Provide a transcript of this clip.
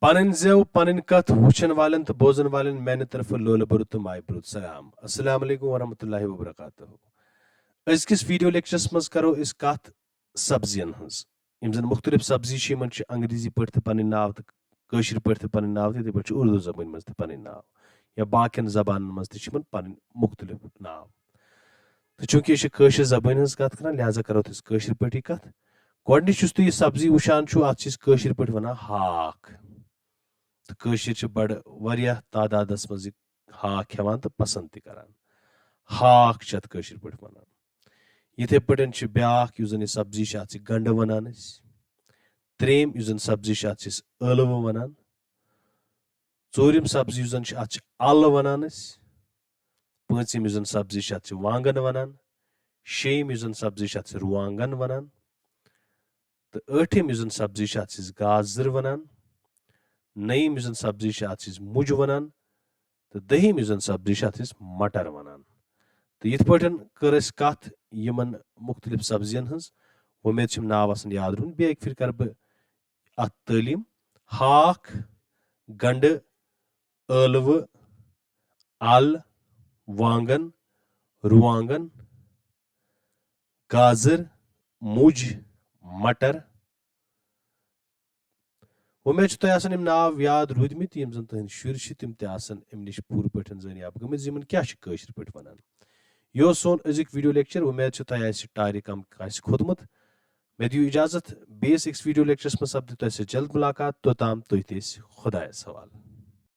पन जेव पन कथ वुचन वालन तो बोजन वालन मैंने तरफ लोल बुर तो माय बुर सलाम अस्सलाम वालेकुम वरहमतुल्लाहि वबरकातुहू। अजकिस वीडियो लेक्चरस मज करो इस कथ सब्जियन हंस यम जन मुख्तलिफ सब्जी यमन अंग्रेजी पे पन नाव तो कशर पे पन नाव ते पे उर्दू जबान मज पन नाव या बाकियन जबान मज पन मुख्तलिफ नाव। तो चूंकि कशर जबान हज कथ कर लिहाजा करो कशर पे कथ गोडनिच तुम यह सब्जी वुचान अत पे वन हाक। तो कशर बड़ वारिया तादादस मज हाक खेवान तो पसंद त करान हाक अत कशर पे वन। इथे पे ब्याक यह सब्जी अत गंड वनान त्रेम यह सब्जी अत अलव वनान चूरिम सब्जी अत अल वनान पूंचम यह सब्जी अत वांगन वनान शेम यह सब्जी अत रुवांगन वनान तो ٲठिम यह सब्जी अत गाजर वनान नईम यह सब्जी अत मुज वनान तो दहिम यह सब्जी अत मटर वनान। तो यथ पे कर कथ यमन मुख्तलिफ सब्जियन हज उम्मीद नाव आसान याद रोन बे फिर कर बह अत तालीम हाक गंड अलव अल वांगन रुवांगन गाजर मुज मटर। उम्मीद तुम नाव याद रूदमित यम जन तुहद शुर तम तम नश पूर पे जानियाब गमित यमन क्या कशर पे वनान। यह सोन अजुक वीडियो लेक्चर उम्मीद तुह टार कम खोदमुत। मे दियो इजाजत बेस वीडियो लेक्चरस मज सपद तुह जल्द मुलाकात तोताम तुह खुदायस हवाल।